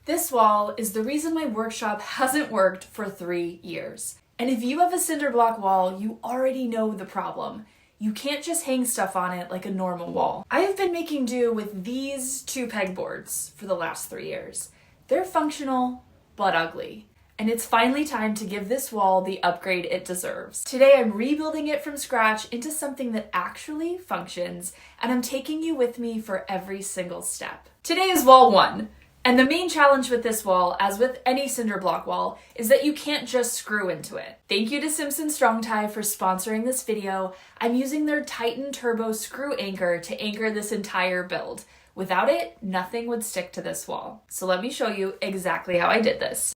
This wall is the reason my workshop hasn't worked for 3 years. And if you have a cinder block wall, you already know the problem. You can't just hang stuff on it like a normal wall. I have been making do with these 2 pegboards for the last 3 years. They're functional, but ugly. And it's finally time to give this wall the upgrade it deserves. Today I'm rebuilding it from scratch into something that actually functions, and I'm taking you with me for every single step. Today is wall 1. And the main challenge with this wall, as with any cinder block wall, is that you can't just screw into it. Thank you to Simpson Strong-Tie for sponsoring this video. I'm using their Titen turbo screw anchor to anchor this entire build. Without it, nothing would stick to this wall. So let me show you exactly how I did this.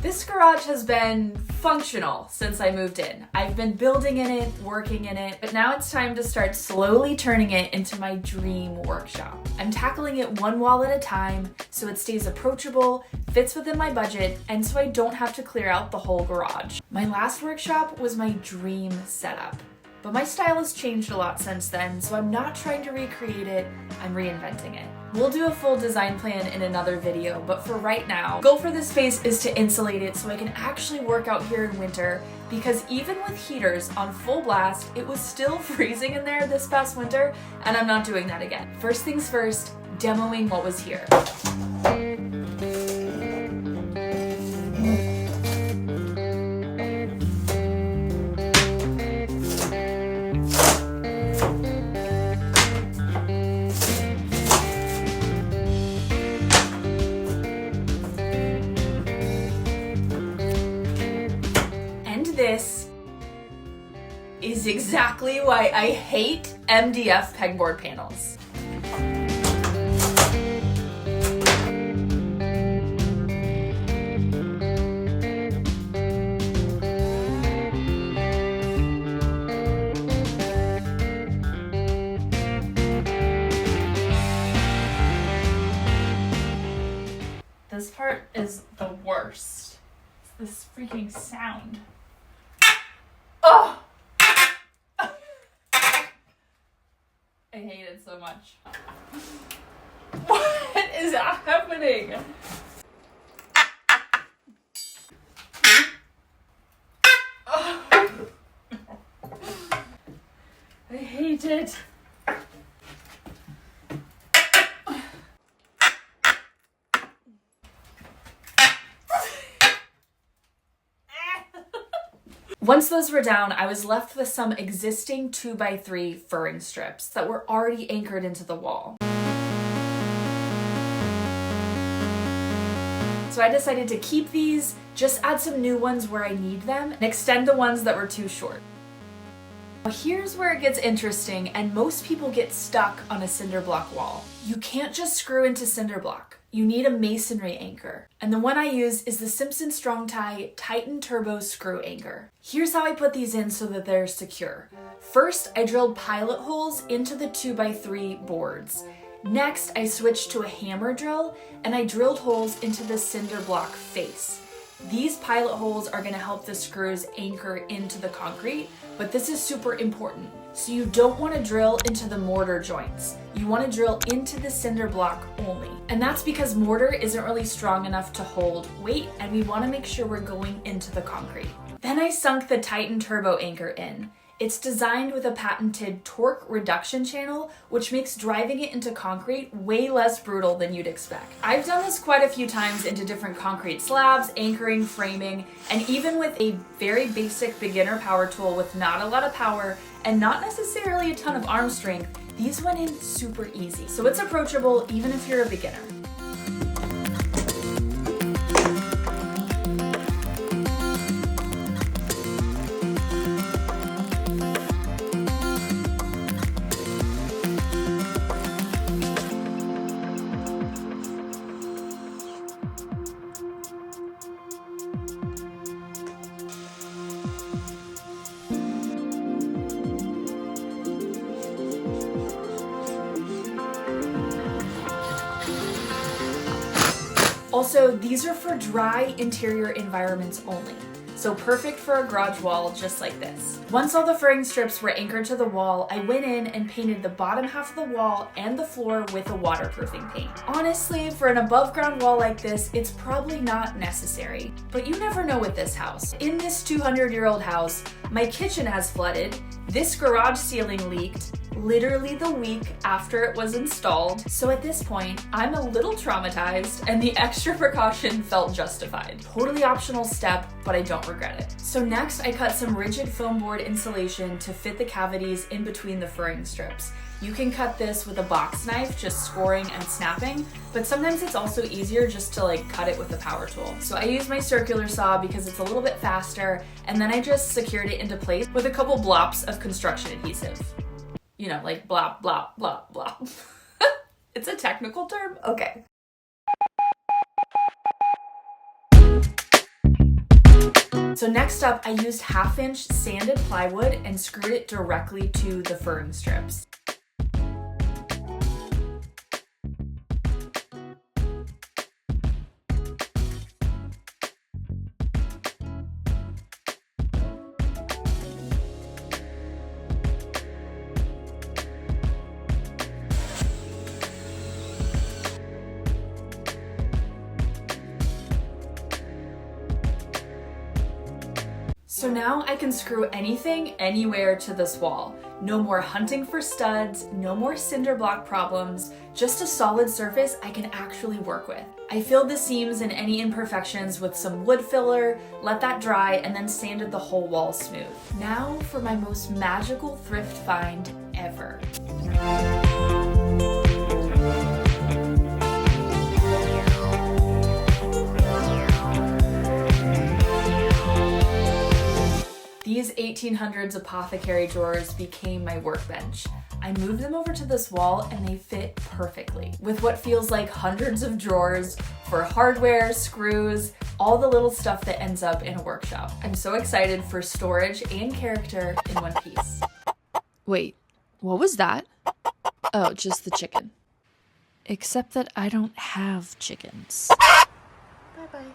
This garage has been functional since I moved in. I've been building in it, working in it, but now it's time to start slowly turning it into my dream workshop. I'm tackling it one wall at a time so it stays approachable, fits within my budget, and so I don't have to clear out the whole garage. My last workshop was my dream setup, but my style has changed a lot since then, so I'm not trying to recreate it, I'm reinventing it. We'll do a full design plan in another video, but for right now, the goal for this space is to insulate it so I can actually work out here in winter, because even with heaters on full blast, it was still freezing in there this past winter, and I'm not doing that again. First things first, demoing what was here. This is exactly why I hate MDF pegboard panels. This part is the worst. It's this freaking sound. Oh! I hate it so much. What is happening? Oh. I hate it. Once those were down, I was left with some existing 2x3 furring strips that were already anchored into the wall. So I decided to keep these, just add some new ones where I need them, and extend the ones that were too short. Now here's where it gets interesting, and most people get stuck on a cinder block wall. You can't just screw into cinder block. You need a masonry anchor. And the one I use is the Simpson Strong-Tie Titen Turbo Screw Anchor. Here's how I put these in so that they're secure. First, I drilled pilot holes into the 2x3 boards. Next, I switched to a hammer drill and I drilled holes into the cinder block face. These pilot holes are going to help the screws anchor into the concrete, but this is super important. So you don't want to drill into the mortar joints. You want to drill into the cinder block only. And that's because mortar isn't really strong enough to hold weight, and we want to make sure we're going into the concrete. Then I sunk the Titen Turbo Anchor in. It's designed with a patented torque reduction channel, which makes driving it into concrete way less brutal than you'd expect. I've done this quite a few times into different concrete slabs, anchoring, framing, and even with a very basic beginner power tool with not a lot of power and not necessarily a ton of arm strength, these went in super easy. So it's approachable even if you're a beginner. Also, these are for dry interior environments only. so perfect for a garage wall just like this. Once all the furring strips were anchored to the wall, I went in and painted the bottom half of the wall and the floor with a waterproofing paint. Honestly, for an above ground wall like this, it's probably not necessary, but you never know with this house. In this 200-year-old house, my kitchen has flooded, this garage ceiling leaked, literally the week after it was installed. So at this point, I'm a little traumatized and the extra precaution felt justified. Totally optional step, but I don't regret it. So next, I cut some rigid foam board insulation to fit the cavities in between the furring strips. You can cut this with a box knife, just scoring and snapping, but sometimes it's also easier just to cut it with a power tool. So I use my circular saw because it's a little bit faster, and then I just secured it into place with a couple blops of construction adhesive. You know, like blop, blop, blop, blop. It's a technical term? Okay. So next up, I used 1/2-inch sanded plywood and screwed it directly to the furring strips. So now I can screw anything, anywhere to this wall. No more hunting for studs, no more cinder block problems, just a solid surface I can actually work with. I filled the seams and any imperfections with some wood filler, let that dry, and then sanded the whole wall smooth. Now for my most magical thrift find ever. These 1800s apothecary drawers became my workbench. I moved them over to this wall and they fit perfectly, with what feels like hundreds of drawers for hardware, screws, all the little stuff that ends up in a workshop. I'm so excited for storage and character in one piece. Wait, what was that? Oh, just the chicken. Except that I don't have chickens. Bye-bye.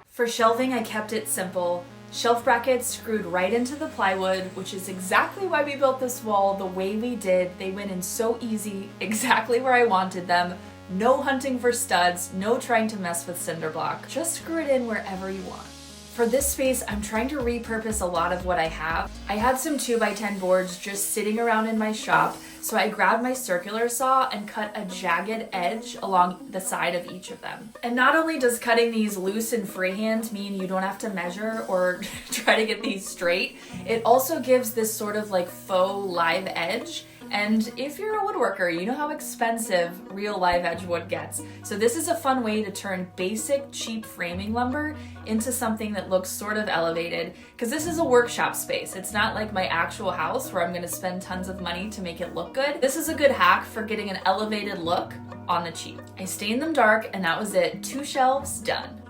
For shelving, I kept it simple. Shelf brackets screwed right into the plywood, which is exactly why we built this wall the way we did. They went in so easy, exactly where I wanted them. No hunting for studs, no trying to mess with cinder block. Just screw it in wherever you want. For this space, I'm trying to repurpose a lot of what I have. I had some 2x10 boards just sitting around in my shop, so I grabbed my circular saw and cut a jagged edge along the side of each of them. And not only does cutting these loose and freehand mean you don't have to measure or try to get these straight, it also gives this sort of faux live edge. And if you're a woodworker, you know how expensive real live edge wood gets. So this is a fun way to turn basic, cheap framing lumber into something that looks sort of elevated, because this is a workshop space. It's not like my actual house where I'm gonna spend tons of money to make it look good. This is a good hack for getting an elevated look on the cheap. I stained them dark and that was it. 2 shelves, done.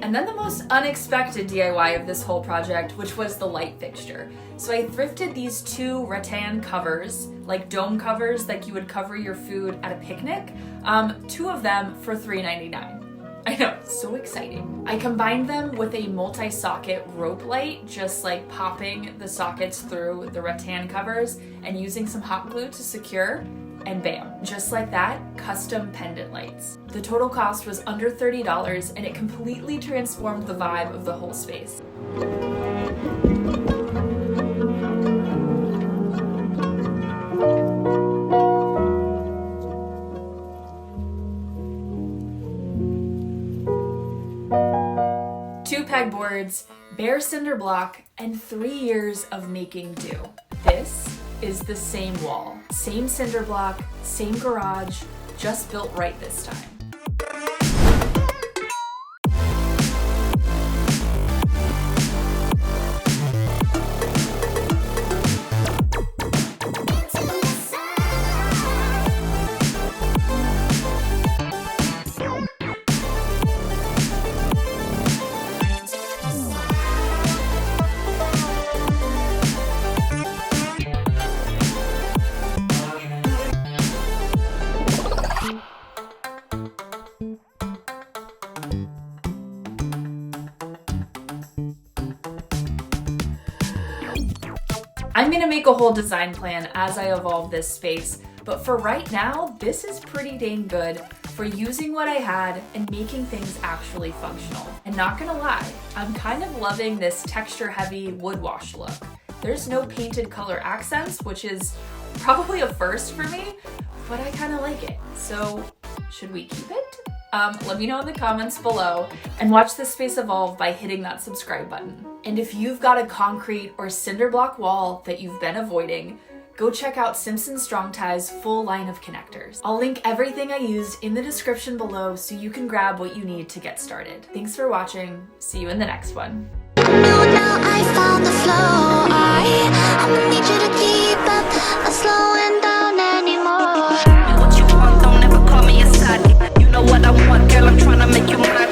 And then the most unexpected DIY of this whole project, which was the light fixture. So I thrifted these 2 rattan covers, like dome covers like you would cover your food at a picnic, 2 of them for $3.99. I know, so exciting. I combined them with a multi-socket rope light, just popping the sockets through the rattan covers and using some hot glue to secure. And bam, just like that, custom pendant lights. The total cost was under $30 and it completely transformed the vibe of the whole space. Two pegboards, bare cinder block, and 3 years of making do. This is the same wall. Same cinder block, same garage, just built right this time. I'm gonna make a whole design plan as I evolve this space, but for right now, this is pretty dang good for using what I had and making things actually functional. And not gonna lie, I'm kind of loving this texture-heavy wood wash look. There's no painted color accents, which is probably a first for me, but I kind of like it. So should we keep it? Let me know in the comments below, and watch this space evolve by hitting that subscribe button. And if you've got a concrete or cinder block wall that you've been avoiding, go check out Simpson Strong-Tie's full line of connectors. I'll link everything I used in the description below so you can grab what you need to get started. Thanks for watching. See you in the next one. Now I found the flow. I'ma need you to keep up, not slowing down anymore. What you want, don't ever call me a side. You know what I want, girl, I'm tryna make you mine.